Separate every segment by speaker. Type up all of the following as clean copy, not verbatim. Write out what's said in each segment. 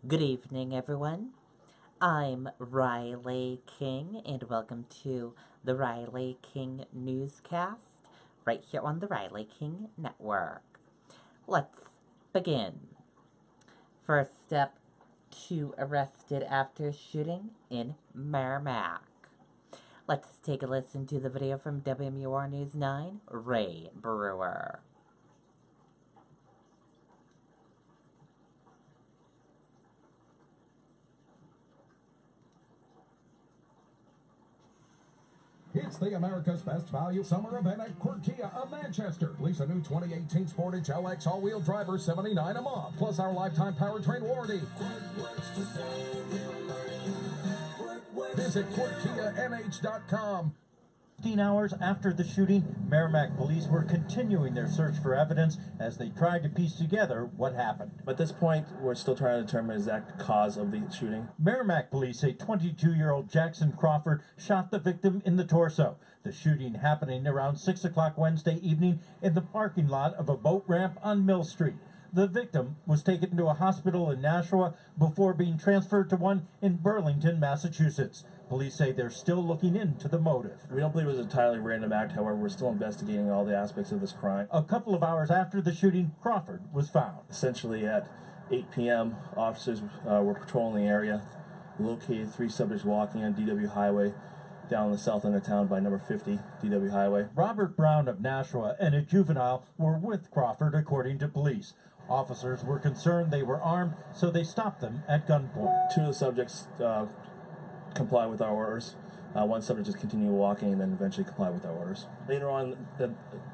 Speaker 1: Good evening, everyone. I'm Riley King, and welcome to the Riley King Newscast, right here on the Riley King Network. Let's begin. First step, two arrested after shooting in Merrimack. Let's take a listen to the video from WMUR News 9, Ray Brewer.
Speaker 2: It's the America's Best Value Summer event at Kia of Manchester. Lease a new 2018 Sportage LX all-wheel driver, $79 a month, plus our lifetime powertrain warranty. Visit QuirkiaNH.com.
Speaker 3: 15 hours after the shooting, Merrimack police were continuing their search for evidence as they tried to piece together what happened.
Speaker 4: At this point, we're still trying to determine the exact cause of the shooting.
Speaker 3: Merrimack police say 22-year-old Jackson Crawford shot the victim in the torso. The shooting happening around 6 o'clock Wednesday evening in the parking lot of a boat ramp on Mill Street. The victim was taken to a hospital in Nashua before being transferred to one in Burlington, Massachusetts. Police say they're still looking into the motive.
Speaker 4: We don't believe it was an entirely random act, however, we're still investigating all the aspects of this crime.
Speaker 3: A couple of hours after the shooting, Crawford was found.
Speaker 4: Essentially at 8 p.m., officers were patrolling the area, located 3 subjects walking on DW Highway down the south end of town by number 50 DW Highway.
Speaker 3: Robert Brown of Nashua and a juvenile were with Crawford, according to police. Officers were concerned they were armed, so they stopped them at gunpoint.
Speaker 4: 2 of the subjects comply with our orders. One subject just continued walking and then eventually complied with our orders. Later on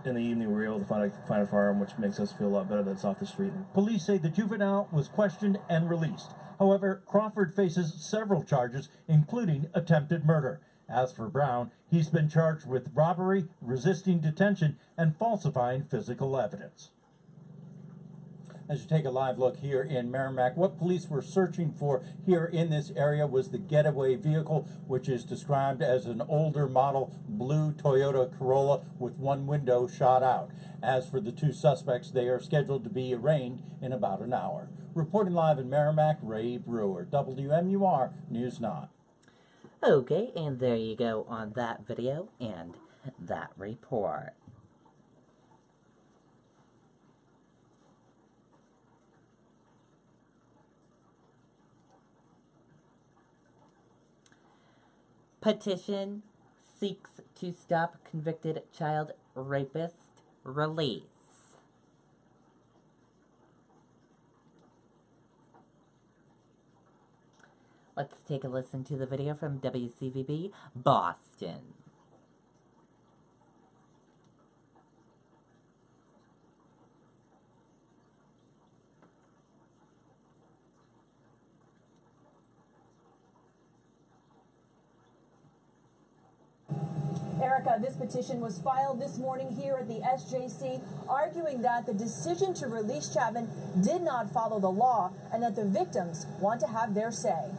Speaker 4: in the evening, we were able to find a firearm, which makes us feel a lot better that it's off the street.
Speaker 3: Police say the juvenile was questioned and released. However, Crawford faces several charges, including attempted murder. As for Brown, he's been charged with robbery, resisting detention, and falsifying physical evidence. As you take a live look here in Merrimack, what police were searching for here in this area was the getaway vehicle, which is described as an older model blue Toyota Corolla with one window shot out. As for the 2 suspects, they are scheduled to be arraigned in about an hour. Reporting live in Merrimack, Ray Brewer, WMUR News 9.
Speaker 1: Okay, and there you go on that video and that report. Petition seeks to stop convicted child rapist release. Let's take a listen to the video from WCVB Boston.
Speaker 5: Erica, this petition was filed this morning here at the SJC, arguing that the decision to release Chapman did not follow the law and that the victims want to have their say.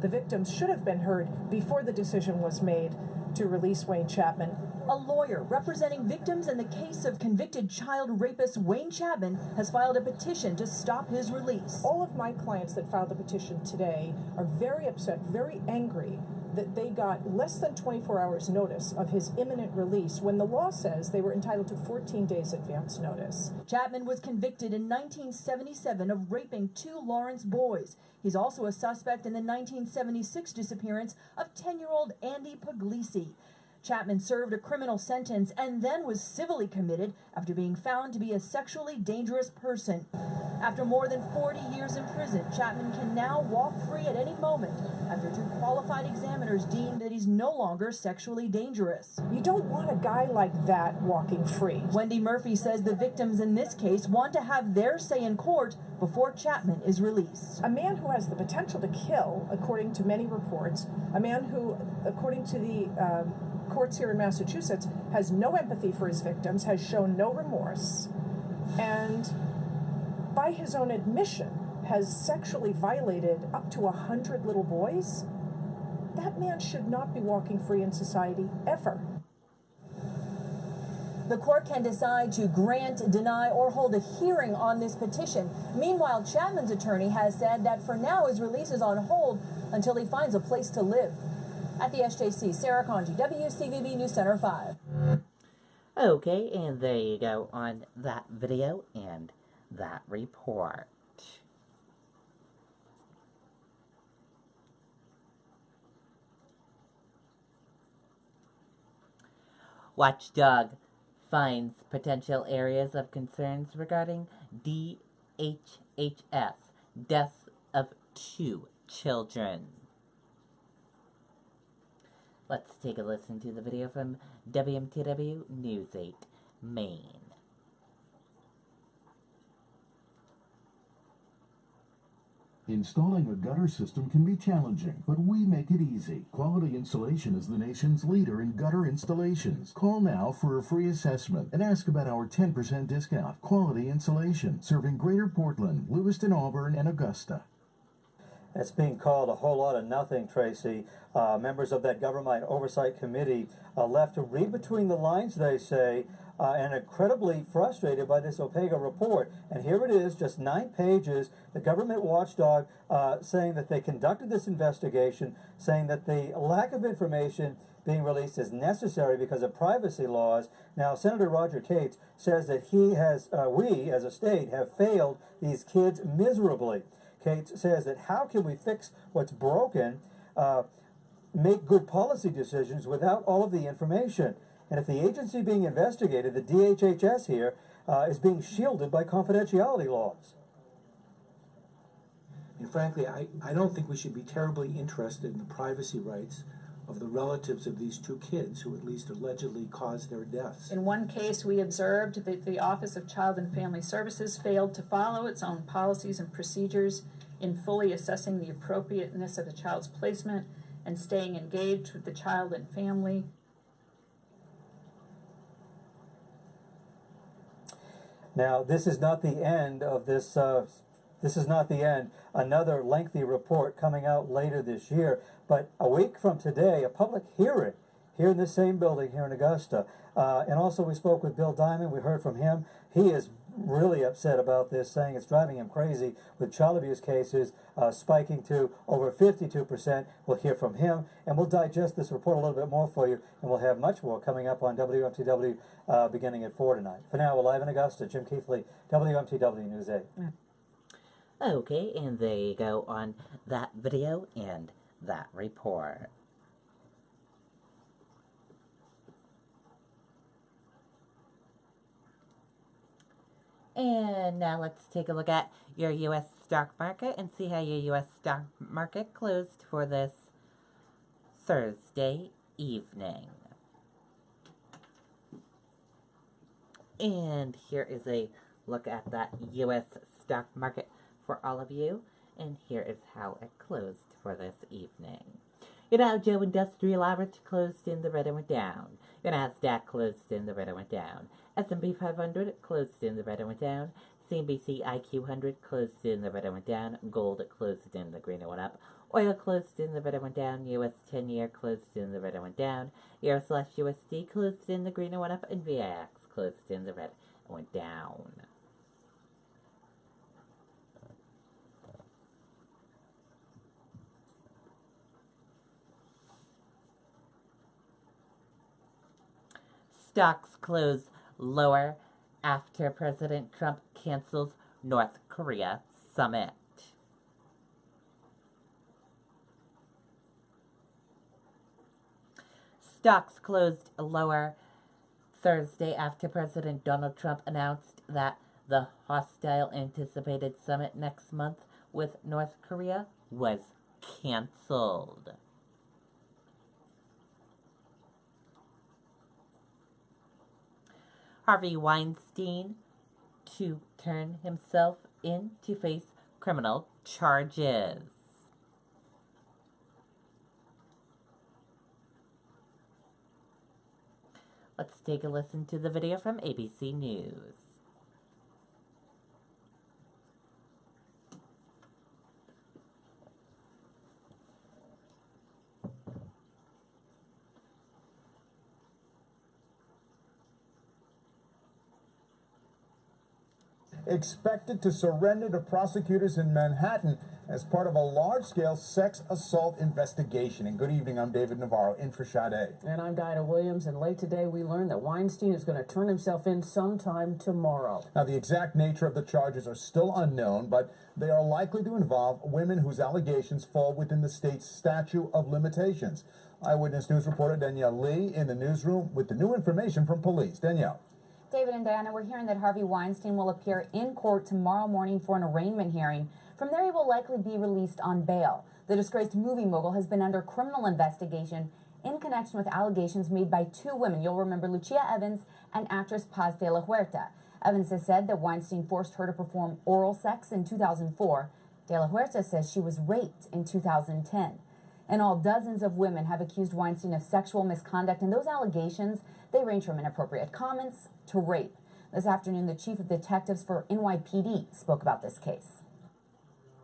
Speaker 6: The victims should have been heard before the decision was made to release Wayne Chapman.
Speaker 5: A lawyer representing victims in the case of convicted child rapist Wayne Chapman has filed a petition to stop his release.
Speaker 6: All of my clients that filed the petition today are very upset, very angry that they got less than 24 hours notice of his imminent release when the law says they were entitled to 14 days advance notice.
Speaker 5: Chapman was convicted in 1977 of raping 2 Lawrence boys. He's also a suspect in the 1976 disappearance of 10-year-old Andy Puglisi. Chapman served a criminal sentence and then was civilly committed after being found to be a sexually dangerous person. After more than 40 years in prison, Chapman can now walk free at any moment after 2 qualified examiners deemed that he's no longer sexually dangerous.
Speaker 6: You don't want a guy like that walking free.
Speaker 5: Wendy Murphy says the victims in this case want to have their say in court before Chapman is released.
Speaker 6: A man who has the potential to kill, according to many reports, a man who, according to the courts here in Massachusetts, has no empathy for his victims, has shown no remorse, and by his own admission has sexually violated up to 100 little boys. That man should not be walking free in society ever.
Speaker 5: The court can decide to grant, deny, or hold a hearing on this petition. Meanwhile, Chapman's attorney has said that for now his release is on hold until he finds a place to live. At the SJC, Sarah Conji, WCVB News Center 5.
Speaker 1: Okay, and there you go on that video and that report. Watchdog finds potential areas of concerns regarding DHHS, deaths of 2 children. Let's take a listen to the video from WMTW News 8, Maine.
Speaker 7: Installing a gutter system can be challenging, but we make it easy. Quality Installation is the nation's leader in gutter installations. Call now for a free assessment and ask about our 10% discount. Quality Insulation, serving Greater Portland, Lewiston, Auburn, and Augusta.
Speaker 3: It's being called a whole lot of nothing, Tracy. Members of that Government Oversight Committee left to read between the lines, they say, and incredibly frustrated by this Opega report. And here it is, just 9 pages, the government watchdog saying that they conducted this investigation, saying that the lack of information being released is necessary because of privacy laws. Now, Senator Roger Cates says that we as a state have failed these kids miserably. Cates says that how can we fix what's broken, make good policy decisions without all of the information? And if the agency being investigated, the DHHS here, is being shielded by confidentiality laws.
Speaker 8: And frankly, I don't think we should be terribly interested in the privacy rights of the relatives of these 2 kids who at least allegedly caused their deaths.
Speaker 9: In one case, we observed that the Office of Child and Family Services failed to follow its own policies and procedures in fully assessing the appropriateness of the child's placement and staying engaged with the child and family.
Speaker 3: Now, this is not the end of this. This is not the end. Another lengthy report coming out later this year. But a week from today, a public hearing here in this same building here in Augusta. And also we spoke with Bill Diamond. We heard from him. He is really upset about this, saying it's driving him crazy with child abuse cases spiking to over 52%. We'll hear from him, and we'll digest this report a little bit more for you, and we'll have much more coming up on WMTW beginning at 4 tonight. For now, we're live in Augusta. Jim Keithley, WMTW News 8.
Speaker 1: Okay, and there you go on that video and that report. And now let's take a look at your U.S. stock market and see how your U.S. stock market closed for this Thursday evening. And here is a look at that U.S. stock market for all of you. And here is how it closed for this evening. Your Dow Jones Industrial Average closed in the red and went down. Your Nasdaq closed in the red and went down. S&P 500 closed in the red and went down. CNBC IQ 100 closed in the red and went down. Gold closed in the green and went up. Oil closed in the red and went down. US 10-year closed in the red and went down. Euro/USD closed in the green and went up. And VIX closed in the red and went down. Stocks close lower after President Trump cancels North Korea summit. Stocks closed lower Thursday after President Donald Trump announced that the hostile anticipated summit next month with North Korea was canceled. Harvey Weinstein to turn himself in to face criminal charges. Let's take a listen to the video from ABC News.
Speaker 10: expected to surrender to prosecutors in Manhattan as part of a large-scale sex assault investigation. And good evening, I'm David Navarro, in for Sade.
Speaker 11: And I'm Dinah Williams, and late today we learned that Weinstein is going to turn himself in sometime tomorrow.
Speaker 10: Now, the exact nature of the charges are still unknown, but they are likely to involve women whose allegations fall within the state's statute of limitations. Eyewitness News reporter Danielle Lee in the newsroom with the new information from police. Danielle.
Speaker 12: David and Diana, we're hearing that Harvey Weinstein will appear in court tomorrow morning for an arraignment hearing. From there, he will likely be released on bail. The disgraced movie mogul has been under criminal investigation in connection with allegations made by two women. You'll remember Lucia Evans and actress Paz de la Huerta. Evans has said that Weinstein forced her to perform oral sex in 2004. De la Huerta says she was raped in 2010. In all, dozens of women have accused Weinstein of sexual misconduct, and those allegations, they range from inappropriate comments to rape. This afternoon, the chief of detectives for NYPD spoke about this case.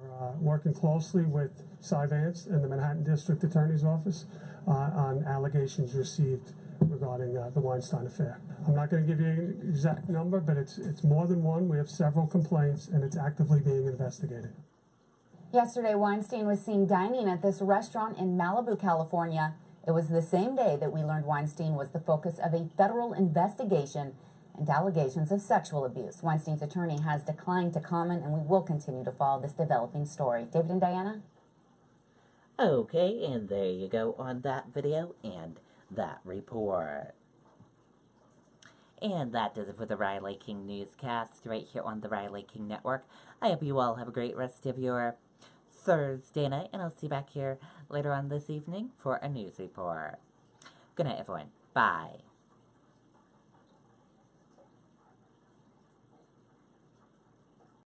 Speaker 13: We're working closely with Cy Vance and the Manhattan District Attorney's Office on allegations received regarding the Weinstein affair. I'm not going to give you an exact number, but it's more than one. We have several complaints, and it's actively being investigated.
Speaker 12: Yesterday, Weinstein was seen dining at this restaurant in Malibu, California. It was the same day that we learned Weinstein was the focus of a federal investigation and allegations of sexual abuse. Weinstein's attorney has declined to comment, and we will continue to follow this developing story. David and Diana?
Speaker 1: Okay, and there you go on that video and that report. And that does it for the Riley King Newscast right here on the Riley King Network. I hope you all have a great rest of your Thursday night, and I'll see you back here later on this evening for a news report. Good night, everyone. Bye.